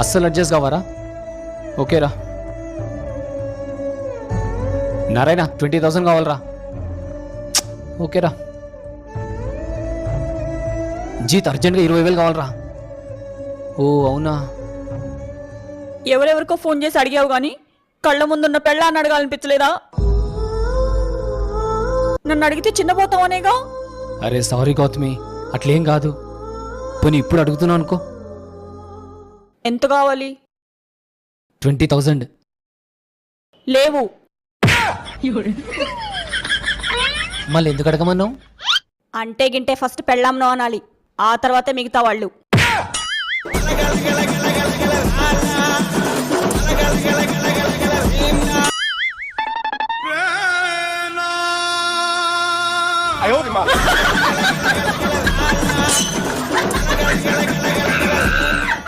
అస్సలు అడ్జస్ట్ కావారా? ఓకేరా నారాయణ 20,000 కావాలరా. ఓకేరా జీత్ అర్జెంట్గా 20,000 కావాలరా. ఓ అవునా? ఎవరెవరికో ఫోన్ చేసి అడిగావు గాని కళ్ళ ముందున్న పెళ్ళాన్ని అడగాలనిపించలేదా? నన్ను అడిగితే చిన్నపోతావనేగా. అరే సారీ గౌతమి, అట్లేం కాదు. పోనీ ఇప్పుడు అడుగుతున్నావు అనుకో. ఎంత కావాలి? 20,000. లేవు. మళ్ళీ ఎందుకు అడగమన్నావు? అంటే గింటే ఫస్ట్ పెళ్ళాంనో అనాలి, ఆ తర్వాతే మిగతా వాళ్ళు.哎呦我的妈！